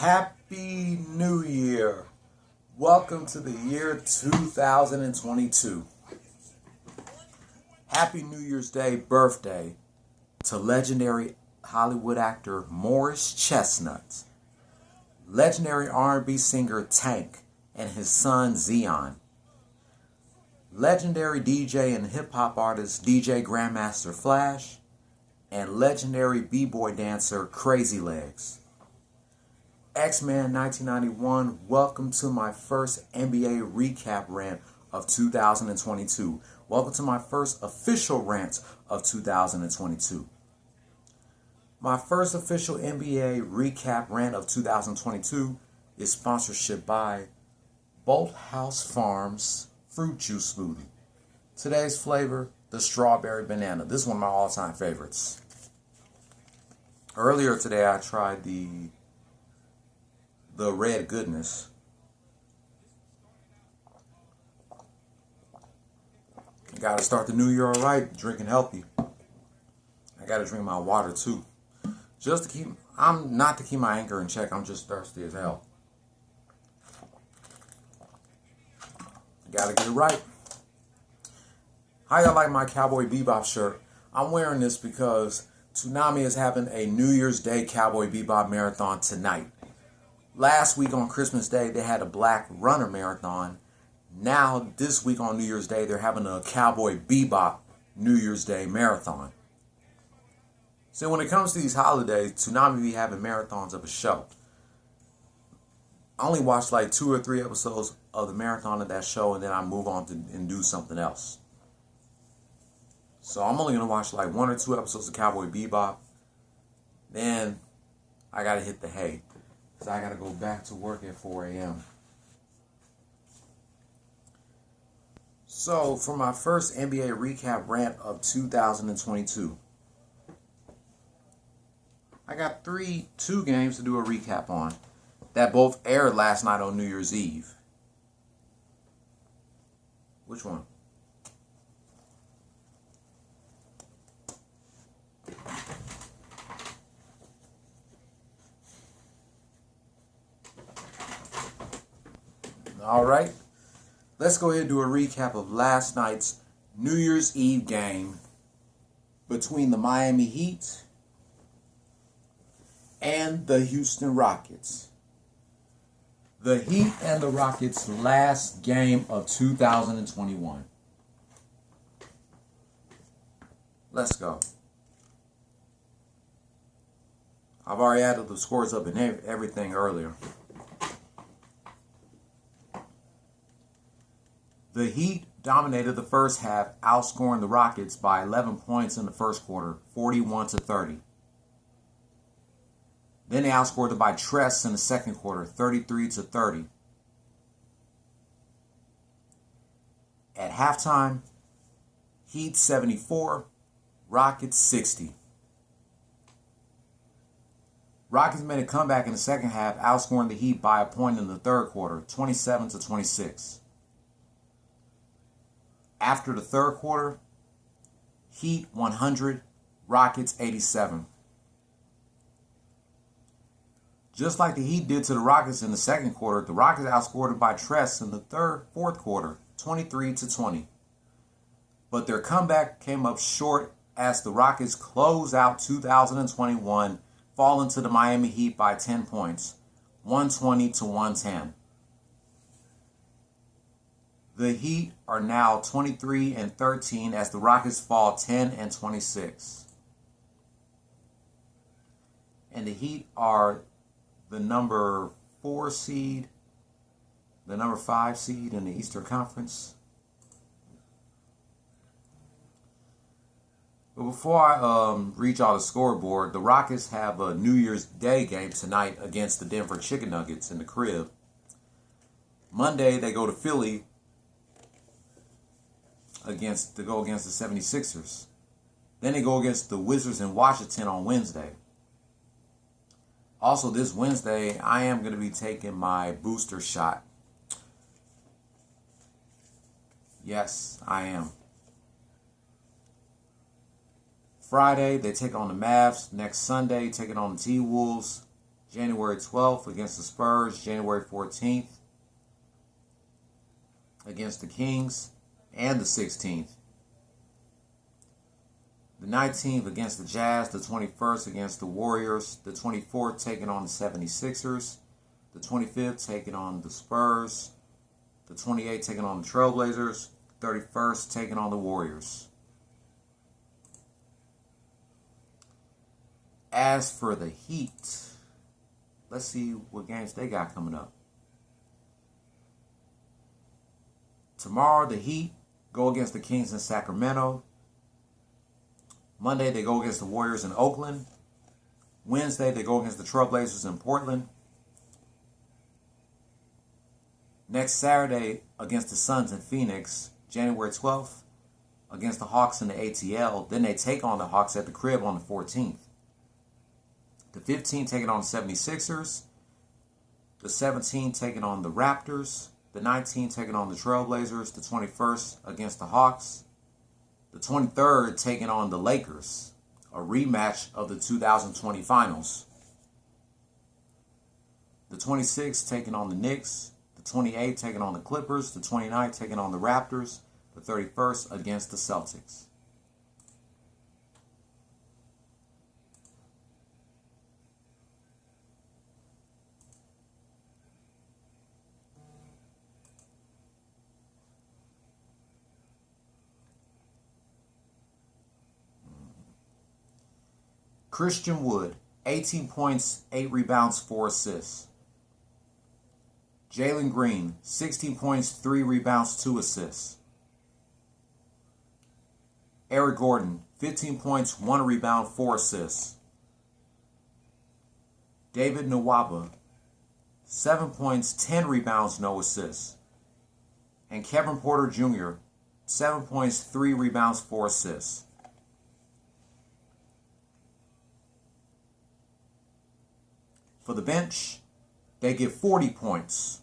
Happy New Year. Welcome to the year 2022. Happy New Year's Day birthday to legendary Hollywood actor Morris Chestnut, legendary R&B singer Tank and his son Zion, legendary DJ and hip-hop artist DJ Grandmaster Flash, and legendary b-boy dancer Crazy Legs. X-Man 1991, welcome to my first NBA recap rant of 2022. Welcome to my first official rant of 2022. My first official NBA recap rant of 2022 is sponsorship by Bolthouse Farms Fruit Juice Smoothie. Today's flavor, the strawberry banana. This is one of my all-time favorites. Earlier today, I tried the Red Goodness. You gotta start the new year all right, drinking healthy. I gotta drink my water too. I'm not to keep my anger in check, I'm just thirsty as hell. You gotta get it right. How y'all like my Cowboy Bebop shirt? I'm wearing this because Toonami is having a New Year's Day Cowboy Bebop marathon tonight. Last week on Christmas Day, they had a Black Runner marathon. Now, this week on New Year's Day, they're having a Cowboy Bebop New Year's Day marathon. So when it comes to these holidays, Toonami be having marathons of a show. I only watch like 2 or 3 episodes of the marathon of that show, and then I move on to and do something else. So I'm only going to watch like 1 or 2 episodes of Cowboy Bebop. Then I got to hit the hay. So I got to go back to work at 4 a.m. So for my first NBA recap rant of 2022, I got two games to do a recap on that both aired last night on New Year's Eve. Which one? All right, let's go ahead and do a recap of last night's New Year's Eve game between the Miami Heat and the Houston Rockets. The Heat and the Rockets' last game of 2021. Let's go. I've already added the scores up and everything earlier. The Heat dominated the first half, outscoring the Rockets by 11 points in the first quarter, 41-30. Then they outscored them by Tress in the second quarter, 33-30. At halftime, Heat 74, Rockets 60. Rockets made a comeback in the second half, outscoring the Heat by a point in the third quarter, 27-26. After the third quarter, Heat 100, Rockets 87. Just like the Heat did to the Rockets in the second quarter, the Rockets outscored it by Tress in the fourth quarter, 23-20. But their comeback came up short as the Rockets closed out 2021, falling to the Miami Heat by 10 points, 120-110. The Heat are now 23-13 as the Rockets fall 10-26. And the Heat are the number 4 seed, the number 5 seed in the Eastern Conference. But before I read y'all the scoreboard, the Rockets have a New Year's Day game tonight against the Denver Chicken Nuggets in the crib. Monday, they go to Philly to go against the 76ers. Then they go against the Wizards in Washington on Wednesday. Also, this Wednesday, I am going to be taking my booster shot. Yes, I am. Friday, they take on the Mavs. Next Sunday, taking on the T-Wolves. January 12th against the Spurs. January 14th against the Kings. And the 16th. The 19th against the Jazz. The 21st against the Warriors. The 24th taking on the 76ers. The 25th taking on the Spurs. The 28th taking on the Trailblazers. 31st taking on the Warriors. As for the Heat, let's see what games they got coming up. Tomorrow, the Heat go against the Kings in Sacramento. Monday, they go against the Warriors in Oakland. Wednesday, they go against the Trailblazers in Portland. Next Saturday, against the Suns in Phoenix, January 12th, against the Hawks in the ATL. Then they take on the Hawks at the crib on the 14th. The 15th taking on the 76ers. The 17th taking on the Raptors. The 19th taking on the Trailblazers. The 21st against the Hawks. The 23rd taking on the Lakers. A rematch of the 2020 finals. The 26th taking on the Knicks. The 28th taking on the Clippers. The 29th taking on the Raptors. The 31st against the Celtics. Christian Wood, 18 points, 8 rebounds, 4 assists. Jalen Green, 16 points, 3 rebounds, 2 assists. Eric Gordon, 15 points, 1 rebound, 4 assists. David Nwaba, 7 points, 10 rebounds, no assists. And Kevin Porter Jr., 7 points, 3 rebounds, 4 assists. For the bench, they get 40 points.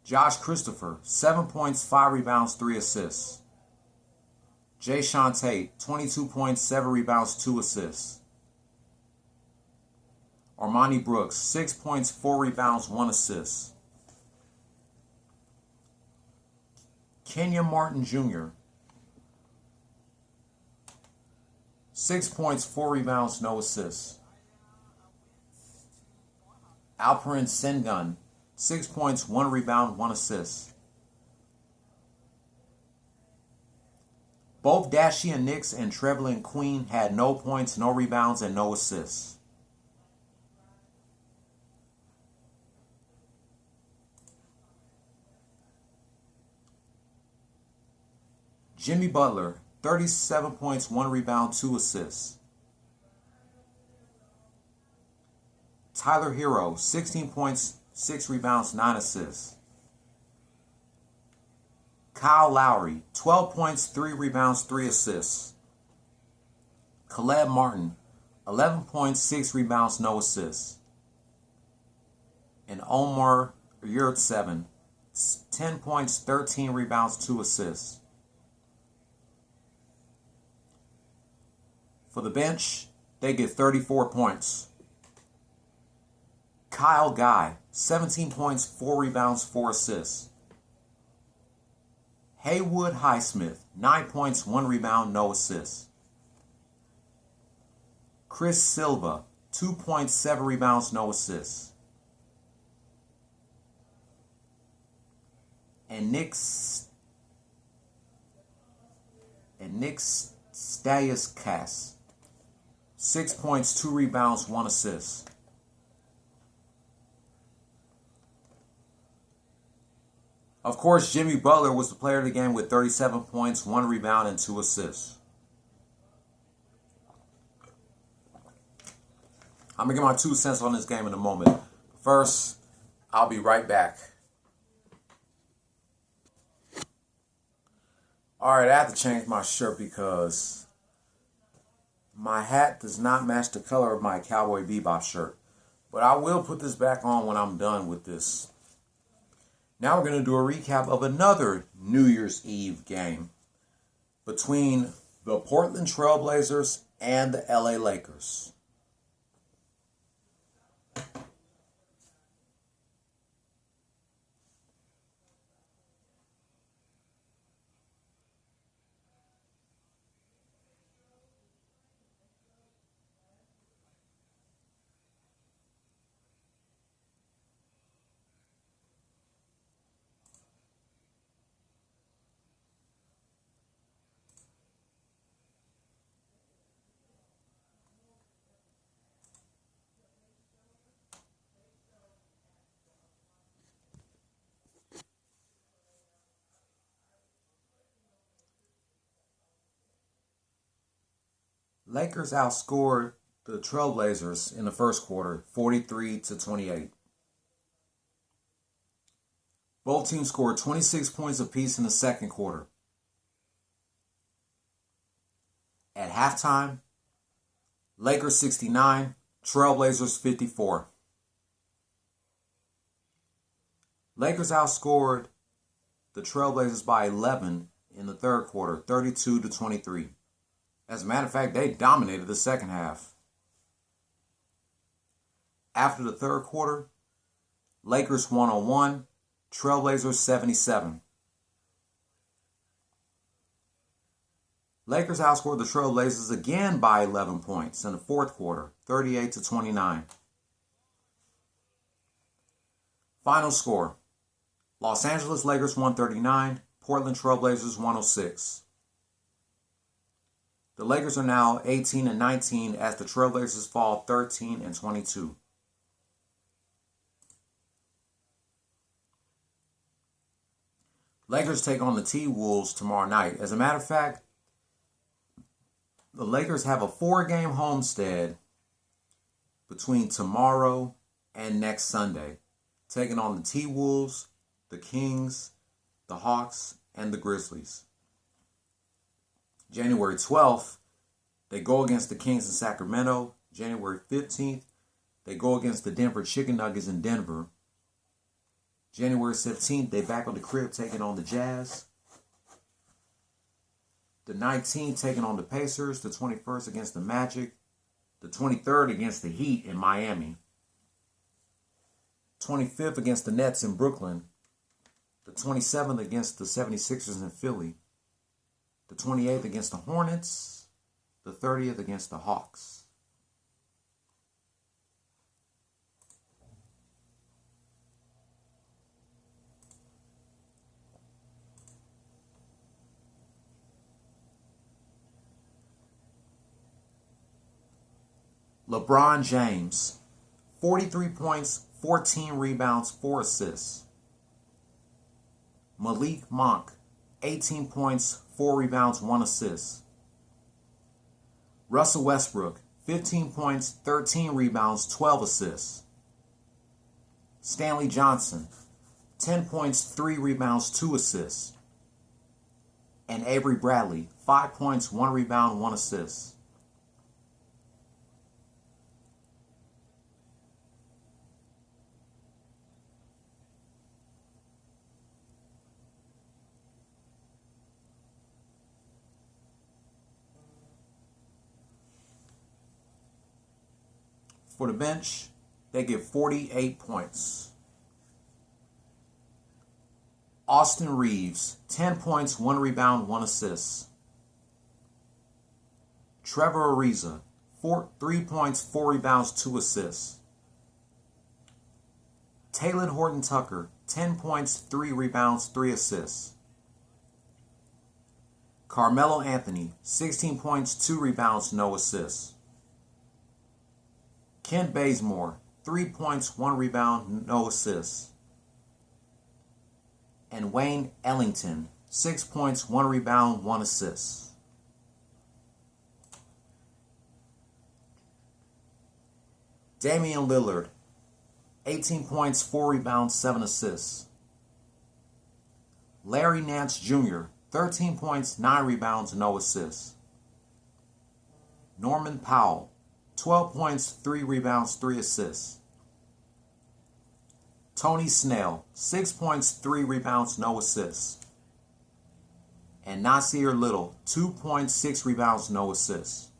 Josh Christopher, 7 points, 5 rebounds, 3 assists. Jae'Sean Tate, 22 points, 7 rebounds, 2 assists. Armoni Brooks, 6 points, 4 rebounds, 1 assist. Kenyon Martin Jr., 6 points, 4 rebounds, no assists. Alperen Sengun, 6 points, 1 rebound, 1 assist. Both Dacian Nix and Trevelyan Queen had no points, no rebounds, and no assists. Jimmy Butler, 37 points, 1 rebound, 2 assists. Tyler Hero, 16 points, 6 rebounds, 9 assists. Kyle Lowry, 12 points, 3 rebounds, 3 assists. Caleb Martin, 11 points, 6 rebounds, no assists. And Omar Yurtseven, 10 points, 13 rebounds, 2 assists. For the bench, they get 34 points. Kyle Guy, 17 points, 4 rebounds, 4 assists. Haywood Highsmith, 9 points, 1 rebound, no assists. Chris Silva, 2 points, 7 rebounds, no assists. And Nick Stauskas, 6 points, 2 rebounds, 1 assist. Of course, Jimmy Butler was the player of the game with 37 points, 1 rebound, and 2 assists. I'm going to get my 2 cents on this game in a moment. First, I'll be right back. Alright, I have to change my shirt because my hat does not match the color of my Cowboy Bebop shirt. But I will put this back on when I'm done with this. Now we're going to do a recap of another New Year's Eve game between the Portland Trail Blazers and the LA Lakers. Lakers outscored the Trailblazers in the first quarter, 43-28. Both teams scored 26 points apiece in the second quarter. At halftime, Lakers 69, Trailblazers 54. Lakers outscored the Trailblazers by 11 in the third quarter, 32-23. As a matter of fact, they dominated the second half. After the third quarter, Lakers 101, Trailblazers 77. Lakers outscored the Trailblazers again by 11 points in the fourth quarter, 38-29. Final score: Los Angeles Lakers 139, Portland Trailblazers 106. The Lakers are now 18-19 as the Trailblazers fall 13-22. Lakers take on the T-Wolves tomorrow night. As a matter of fact, the Lakers have a 4-game homestand between tomorrow and next Sunday, taking on the T-Wolves, the Kings, the Hawks, and the Grizzlies. January 12th, they go against the Kings in Sacramento. January 15th, they go against the Denver Chicken Nuggets in Denver. January 17th, they back on the crib taking on the Jazz. The 19th taking on the Pacers. The 21st against the Magic. The 23rd against the Heat in Miami. 25th against the Nets in Brooklyn. The 27th against the 76ers in Philly. The 28th against the Hornets. The 30th against the Hawks. LeBron James, 43 points, 14 rebounds, 4 assists. Malik Monk, 18 points, 4 rebounds, 1 assist. Russell Westbrook, 15 points, 13 rebounds, 12 assists. Stanley Johnson, 10 points, 3 rebounds, 2 assists. And Avery Bradley, 5 points, 1 rebound, 1 assist. For the bench, they get 48 points. Austin Reeves, 10 points, 1 rebound, 1 assist. Trevor Ariza, 3 points, 4 rebounds, 2 assists. Talen Horton-Tucker, 10 points, 3 rebounds, 3 assists. Carmelo Anthony, 16 points, 2 rebounds, no assists. Kent Bazemore, 3 points, 1 rebound, no assists. And Wayne Ellington, 6 points, 1 rebound, 1 assist. Damian Lillard, 18 points, 4 rebounds, 7 assists. Larry Nance Jr., 13 points, 9 rebounds, no assists. Norman Powell, 12 points, 3 rebounds, 3 assists. Tony Snell, 6 points, 3 rebounds, no assists. And Nasir Little, 2 points, 6 rebounds, no assists.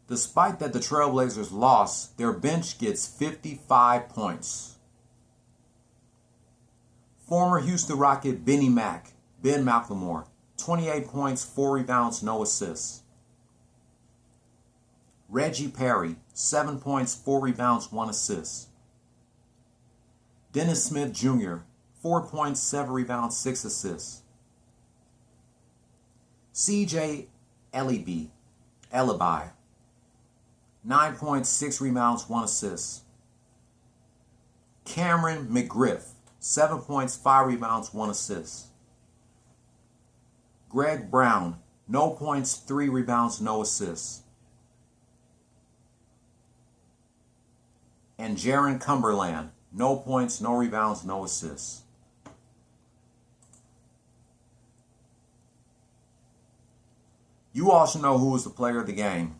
Despite that the Trailblazers lost, their bench gets 55 points. Former Houston Rocket Ben McLemore, 28 points, 4 rebounds, no assists. Reggie Perry, 7 points, 4 rebounds, 1 assist. Dennis Smith Jr., 4 points, 7 rebounds, 6 assists. CJ Elibi, 9 points, 6 rebounds, 1 assist. Cameron McGriff, 7 points, 5 rebounds, 1 assist. Greg Brown, no points, 3 rebounds, no assists. And Jaron Cumberland, no points, no rebounds, no assists. You all should know who was the player of the game.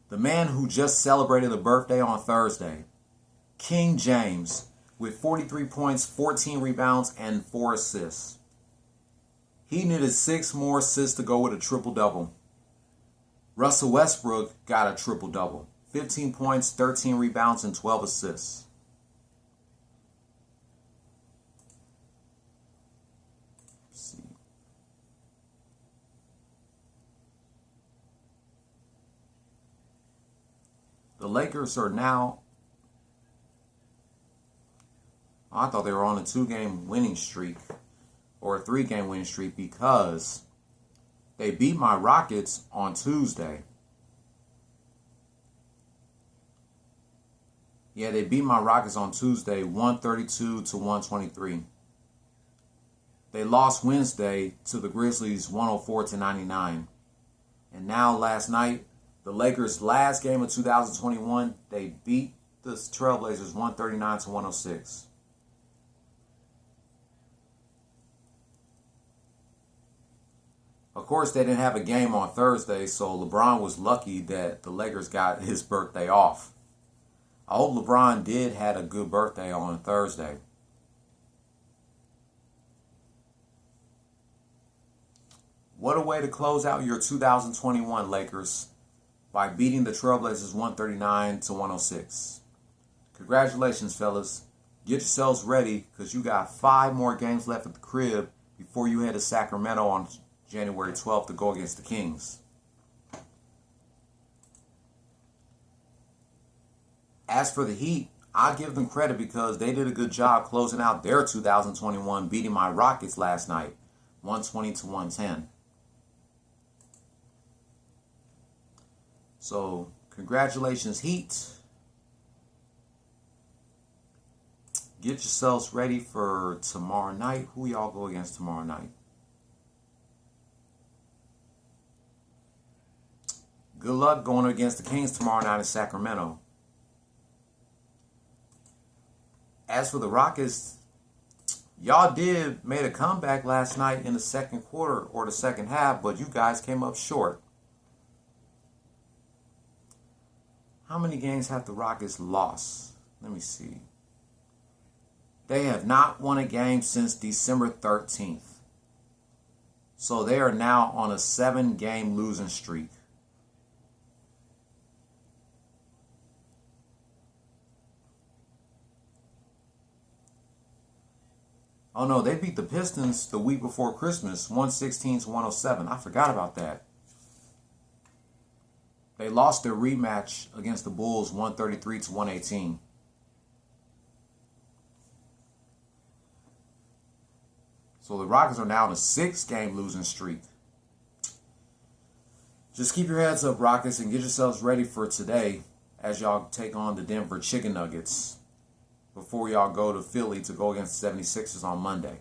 The man who just celebrated a birthday on Thursday, King James, with 43 points, 14 rebounds, and 4 assists. He needed 6 more assists to go with a triple-double. Russell Westbrook got a triple-double. 15 points, 13 rebounds, and 12 assists. Let's see. The Lakers are now... I thought they were on a 2-game winning streak or a 3-game winning streak because they beat my Rockets on Tuesday. Yeah, they beat my Rockets on Tuesday, 132 to 123. They lost Wednesday to the Grizzlies, 104 to 99. And now last night, the Lakers' last game of 2021, they beat the Trailblazers 139 to 106. Of course, they didn't have a game on Thursday, so LeBron was lucky that the Lakers got his birthday off. I hope LeBron did had a good birthday on Thursday. What a way to close out your 2021 Lakers by beating the Trailblazers 139 to 106. Congratulations, fellas. Get yourselves ready because you got 5 more games left at the crib before you head to Sacramento on January 12th to go against the Kings. As for the Heat, I give them credit because they did a good job closing out their 2021, beating my Rockets last night, 120 to 110. So, congratulations, Heat. Get yourselves ready for tomorrow night. Who y'all go against tomorrow night? Good luck going against the Kings tomorrow night in Sacramento. As for the Rockets, y'all made a comeback last night in the second quarter or the second half, but you guys came up short. How many games have the Rockets lost? Let me see. They have not won a game since December 13th. So they are now on a 7-game losing streak. Oh no, they beat the Pistons the week before Christmas, 116 to 107. I forgot about that. They lost their rematch against the Bulls, 133 to 118. So the Rockets are now on a 6-game losing streak. Just keep your heads up, Rockets, and get yourselves ready for today as y'all take on the Denver Chicken Nuggets before y'all go to Philly to go against the 76ers on Monday.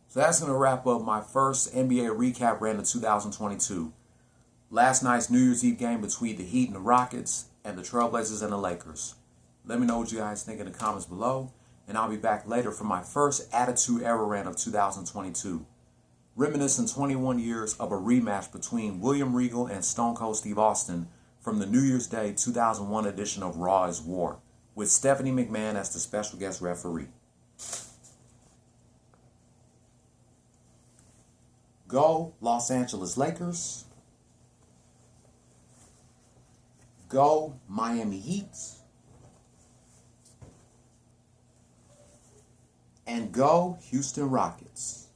So that's going to wrap up my first NBA recap rant of 2022. Last night's New Year's Eve game between the Heat and the Rockets and the Trailblazers and the Lakers. Let me know what you guys think in the comments below, and I'll be back later for my first Attitude Era rant of 2022. Reminiscing 21 years of a rematch between William Regal and Stone Cold Steve Austin from the New Year's Day 2001 edition of Raw is War, with Stephanie McMahon as the special guest referee. Go Los Angeles Lakers. Go Miami Heat. And go Houston Rockets.